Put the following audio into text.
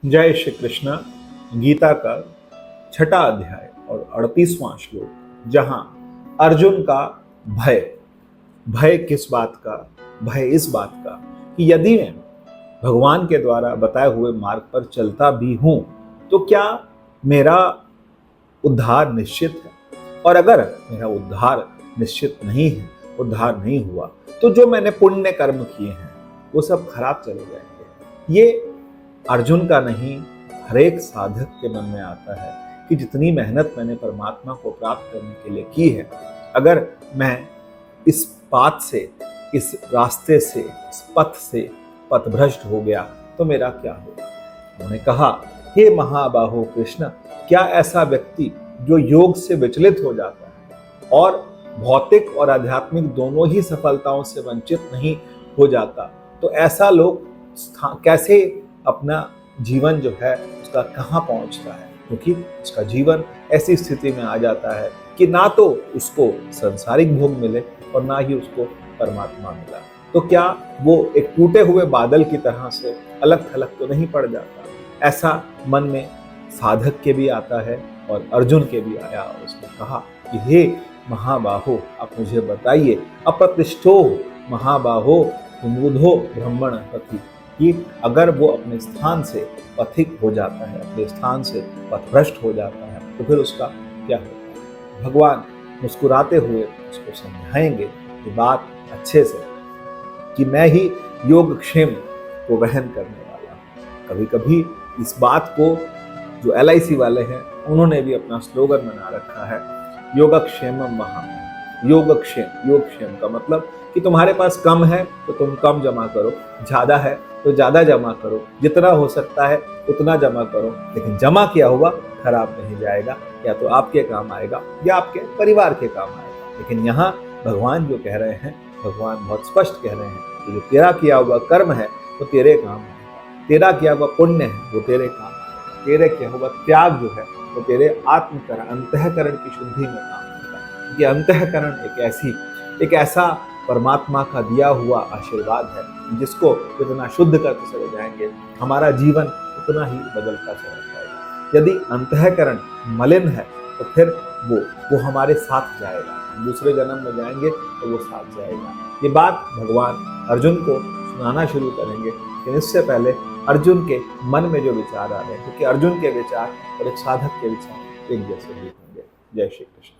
जय श्री कृष्ण। गीता का छठा अध्याय और 38वां श्लोक, जहां अर्जुन का भय भय किस बात का? भय इस बात का कि यदि मैं भगवान के द्वारा बताए हुए मार्ग पर चलता भी हूं तो क्या मेरा उद्धार निश्चित है? और अगर मेरा उद्धार निश्चित नहीं है, उद्धार नहीं हुआ, तो जो मैंने पुण्य कर्म किए हैं वो सब खराब चले जाएंगे। ये अर्जुन का नहीं, हर एक साधक के मन में आता है कि जितनी मेहनत मैंने परमात्मा को प्राप्त करने के लिए की है, अगर मैं इस बात से, इस रास्ते से, इस पथ से पथभ्रष्ट हो गया तो मेरा क्या होगा? उन्होंने कहा, हे महाबाहो कृष्ण, क्या ऐसा व्यक्ति जो योग से विचलित हो जाता है और भौतिक और आध्यात्मिक दोनों ही सफलताओं से वंचित नहीं हो जाता, तो ऐसा लोग कैसे अपना जीवन जो है उसका कहाँ पहुंचता है? क्योंकि उसका जीवन ऐसी स्थिति में आ जाता है कि ना तो उसको संसारिक भोग मिले और ना ही उसको परमात्मा मिला, तो क्या वो एक टूटे हुए बादल की तरह से अलग थलग तो नहीं पड़ जाता? ऐसा मन में साधक के भी आता है और अर्जुन के भी आया और उसने कहा कि हे महाबाहो, आप मुझे बताइए, अप्रतिष्ठो महाबाहो विमुढ़ो ब्रह्मण पथि, कि अगर वो अपने स्थान से पथिक हो जाता है, अपने स्थान से पथभ्रष्ट हो जाता है, तो फिर उसका क्या होगा? भगवान मुस्कुराते हुए उसको समझाएंगे ये बात अच्छे से कि मैं ही योगक्षेम को वहन करने वाला हूँ। कभी कभी इस बात को जो LIC वाले हैं उन्होंने भी अपना स्लोगन बना रखा है, योगक्षेमम महा। योगक्षेम, योगक्षेम का मतलब कि तुम्हारे पास कम है तो तुम कम जमा करो, ज्यादा है तो ज्यादा जमा करो, जितना हो सकता है उतना जमा करो, लेकिन जमा किया हुआ खराब नहीं जाएगा, या तो आपके काम आएगा या आपके परिवार के काम आएगा। लेकिन यहाँ भगवान जो कह रहे हैं, भगवान बहुत स्पष्ट कह रहे हैं कि जो तेरा किया हुआ कर्म है वो तेरे काम आएगा, तेरा किया हुआ पुण्य है वो तेरे काम आएगा, तेरे किया हुआ त्याग जो है वो तेरे आत्मकरण, अंतःकरण की शुद्धि में काम आएगा। ये अंतःकरण एक ऐसा परमात्मा का दिया हुआ आशीर्वाद है जिसको जितना शुद्ध करते चले जाएंगे हमारा जीवन उतना ही बदलता चला जाएगा। यदि अंतःकरण मलिन है तो फिर वो हमारे साथ जाएगा, हम दूसरे जन्म में जाएंगे तो वो साथ जाएगा। ये बात भगवान अर्जुन को सुनाना शुरू करेंगे, लेकिन इससे पहले अर्जुन के मन में जो विचार आ रहे हैं, क्योंकि अर्जुन के विचार और एक साधक के विचार एक जैसे ही होंगे। जय श्री कृष्ण।